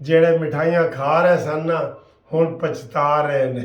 ਜਿਹੜੇ ਮਿਠਾਈਆਂ ਖਾ ਰਹੇ ਸਨ ਨਾ ਹੁਣ ਪਛਤਾ ਰਹੇ ਨੇ।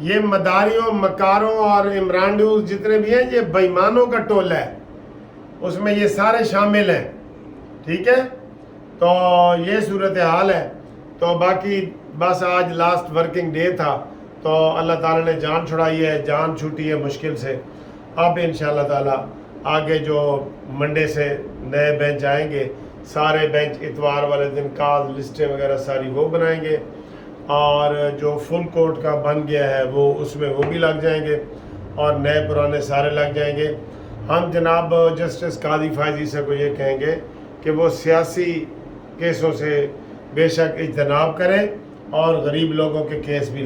یہ مداریوں مکاروں اور عمرانڈوز جتنے بھی ہیں یہ بےایمانوں کا ٹولہ ہے، اس میں یہ سارے شامل ہیں، ٹھیک ہے؟ تو یہ صورتحال ہے۔ تو باقی بس آج لاسٹ ورکنگ ڈے تھا، تو اللہ تعالیٰ نے جان چھڑائی ہے، جان چھوٹی ہے مشکل سے۔ اب انشاءاللہ تعالیٰ آگے جو منڈے سے نئے بینچ آئیں گے، سارے بینچ اتوار والے دن کاز لسٹیں وغیرہ ساری وہ بنائیں گے، اور جو فل کورٹ کا بن گیا ہے وہ اس میں وہ بھی لگ جائیں گے، اور نئے پرانے سارے لگ جائیں گے۔ ہم جناب جسٹس قاضی فائز عیسیٰ کو یہ کہیں گے کہ وہ سیاسی کیسوں سے بے شک اجتناب کریں اور غریب لوگوں کے کیس بھی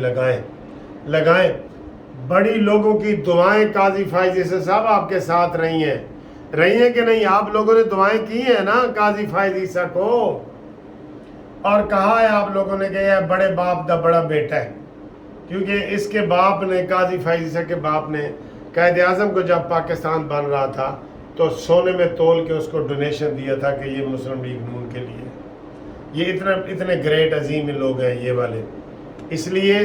لگائیں۔ بڑی لوگوں کی دعائیں قاضی فائز عیسیٰ صاحب آپ کے ساتھ رہی ہیں کہ نہیں؟ آپ لوگوں نے دعائیں کی ہیں نا قاضی فائز عیسیٰ کو، اور کہا ہے آپ لوگوں نے کہ یہ بڑے باپ دا بڑا بیٹا ہے، کیونکہ اس کے باپ نے، قاضی فائز عیسیٰ کے باپ نے قائد اعظم کو جب پاکستان بن رہا تھا تو سونے میں تول کے اس کو ڈونیشن دیا تھا کہ یہ مسلم لیگ نون کے لیے۔ یہ اتنے گریٹ عظیم لوگ ہیں یہ والے، اس لیے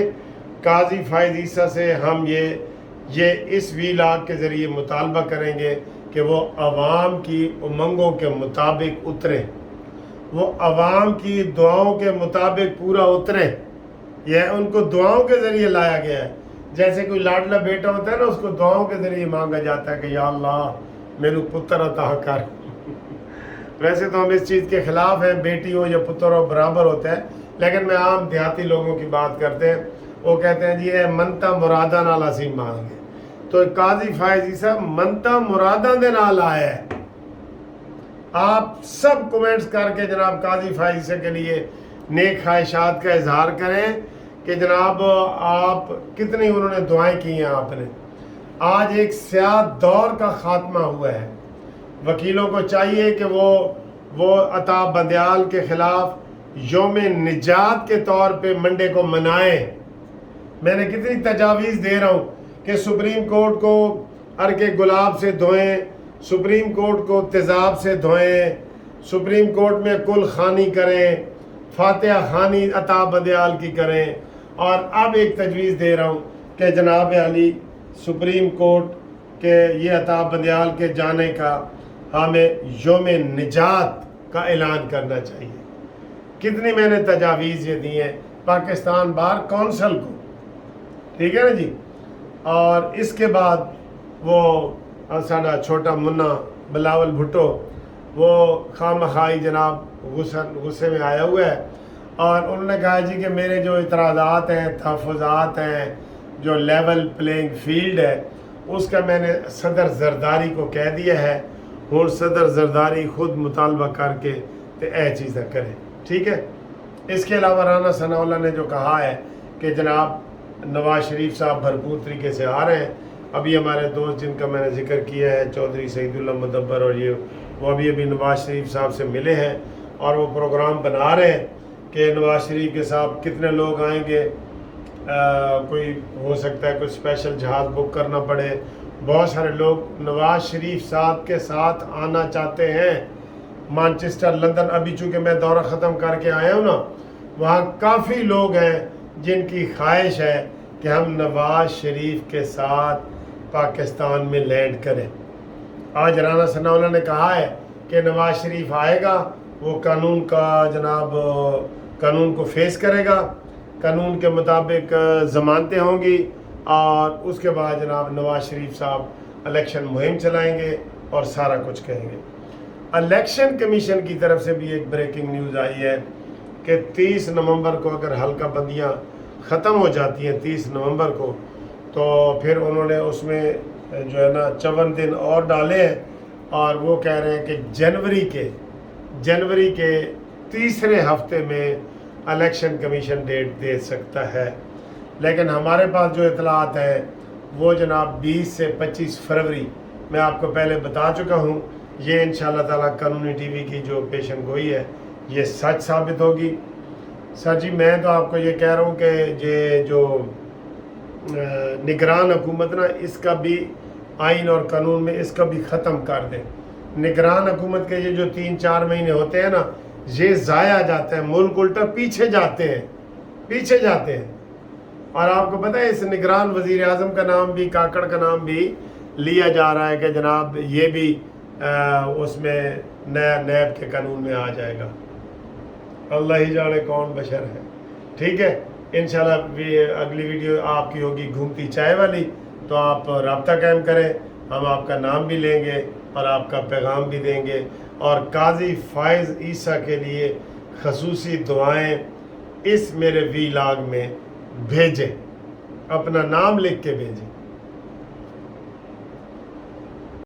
قاضی فائز عیسیٰ سے ہم یہ اس ویلاگ کے ذریعے مطالبہ کریں گے کہ وہ عوام کی امنگوں کے مطابق اتریں، وہ عوام کی دعاؤں کے مطابق پورا اتریں۔ یہ ان کو دعاؤں کے ذریعے لایا گیا ہے، جیسے کوئی لاڈلا بیٹا ہوتا ہے نا، اس کو دعاؤں کے ذریعے مانگا جاتا ہے کہ یا اللہ میرے پتر عطا کر۔ ویسے تو ہم اس چیز کے خلاف ہیں، بیٹی ہو یا پتر ہو برابر ہوتا ہے، لیکن میں عام دیہاتی لوگوں کی بات کرتے ہیں، وہ کہتے ہیں جی یہ منتا مرادہ نال اسی مانگے، تو قاضی فائز عیسیٰ منتا مرادہ دے نال آیا ہے۔ آپ سب کومنٹس کر کے جناب قاضی فائز عیسیٰ کے لیے نیک خواہشات کا اظہار کریں کہ جناب آپ کتنی انہوں نے دعائیں کی ہیں آپ نے۔ آج ایک سیاہ دور کا خاتمہ ہوا ہے، وکیلوں کو چاہیے کہ وہ عطا بندیال کے خلاف یوم نجات کے طور پہ منڈے کو منائیں۔ میں نے کتنی تجاویز دے رہا ہوں کہ سپریم کورٹ کو عرق گلاب سے دھوئیں، سپریم کورٹ کو تیزاب سے دھوئیں، سپریم کورٹ میں کل خوانی کریں، فاتحہ خوانی عطا بندیال کی کریں، اور اب ایک تجویز دے رہا ہوں کہ جناب علی سپریم کورٹ کے یہ عطا بندیال کے جانے کا ہمیں یوم نجات کا اعلان کرنا چاہیے۔ کتنی میں نے تجاویز یہ دی ہیں پاکستان بار کونسل کو، ٹھیک ہے نا جی۔ اور اس کے بعد وہ ساڈا چھوٹا منا بلاول بھٹو، وہ خواہ مخواہی جناب غصے میں آیا ہوا ہے، اور انہوں نے کہا جی کہ میرے جو اعتراضات ہیں، تحفظات ہیں، جو لیول پلینگ فیلڈ ہے اس کا میں نے صدر زرداری کو کہہ دیا ہے، ہوں صدر زرداری خود مطالبہ کر کے تو اے چیزیں کرے، ٹھیک ہے۔ اس کے علاوہ رانا ثناء اللہ نے جو کہا ہے کہ جناب نواز شریف صاحب بھرپور طریقے سے آ رہے ہیں، ابھی ہمارے دوست جن کا میں نے ذکر کیا ہے چودھری سعید اللہ مدبر، اور وہ ابھی نواز شریف صاحب سے ملے ہیں اور وہ پروگرام بنا رہے ہیں کہ نواز شریف کے ساتھ کتنے لوگ آئیں گے، کوئی ہو سکتا ہے کوئی اسپیشل جہاز بک کرنا پڑے۔ بہت سارے لوگ نواز شریف صاحب کے ساتھ آنا چاہتے ہیں، مانچسٹر، لندن۔ ابھی چونکہ میں دورہ ختم کر کے آیا ہوں نا، وہاں کافی لوگ ہیں جن کی خواہش ہے کہ ہم نواز شریف کے ساتھ پاکستان میں لینڈ کریں۔ آج رانا ثناء اللہ نے کہا ہے کہ نواز شریف آئے گا، وہ قانون کا جناب قانون کو فیس کرے گا، قانون کے مطابق ضمانتیں ہوں گی، اور اس کے بعد جناب نواز شریف صاحب الیکشن مہم چلائیں گے اور سارا کچھ کہیں گے۔ الیکشن کمیشن کی طرف سے بھی ایک بریکنگ نیوز آئی ہے کہ 30 نومبر کو اگر حلقہ بندیاں ختم ہو جاتی ہیں 30 نومبر کو، تو پھر انہوں نے اس میں جو ہے نا 54 دن اور ڈالے ہیں، اور وہ کہہ رہے ہیں کہ جنوری کے تیسرے ہفتے میں الیکشن کمیشن ڈیٹ دے سکتا ہے۔ لیکن ہمارے پاس جو اطلاعات ہیں وہ جناب 20 سے 25 فروری، میں آپ کو پہلے بتا چکا ہوں، یہ انشاءاللہ تعالیٰ قانونی ٹی وی کی جو پیشن گوئی ہے یہ سچ ثابت ہوگی۔ سر جی میں تو آپ کو یہ کہہ رہا ہوں کہ یہ جو نگران حکومت نا، اس کا بھی آئین اور قانون میں اس کا بھی ختم کر دیں۔ نگران حکومت کے یہ جو 3-4 مہینے ہوتے ہیں نا، یہ ضائع جاتے ہیں، ملک الٹا پیچھے جاتے ہیں، اور آپ کو پتہ ہے اس نگران وزیر اعظم کا نام بھی، کاکڑ کا نام بھی لیا جا رہا ہے کہ جناب یہ بھی اس میں نیا نیب کے قانون میں آ جائے گا. اللہ ہی جانے کون بشر ہے. ٹھیک ہے، انشاءاللہ اگلی ویڈیو آپ کی ہوگی گھومتی چائے والی، تو آپ رابطہ قائم کریں، ہم آپ کا نام بھی لیں گے اور آپ کا پیغام بھی دیں گے. اور قاضی فائز عیسیٰ کے لیے خصوصی دعائیں اس میرے وی لاگ میں بھیجیں، اپنا نام لکھ کے بھیجیں.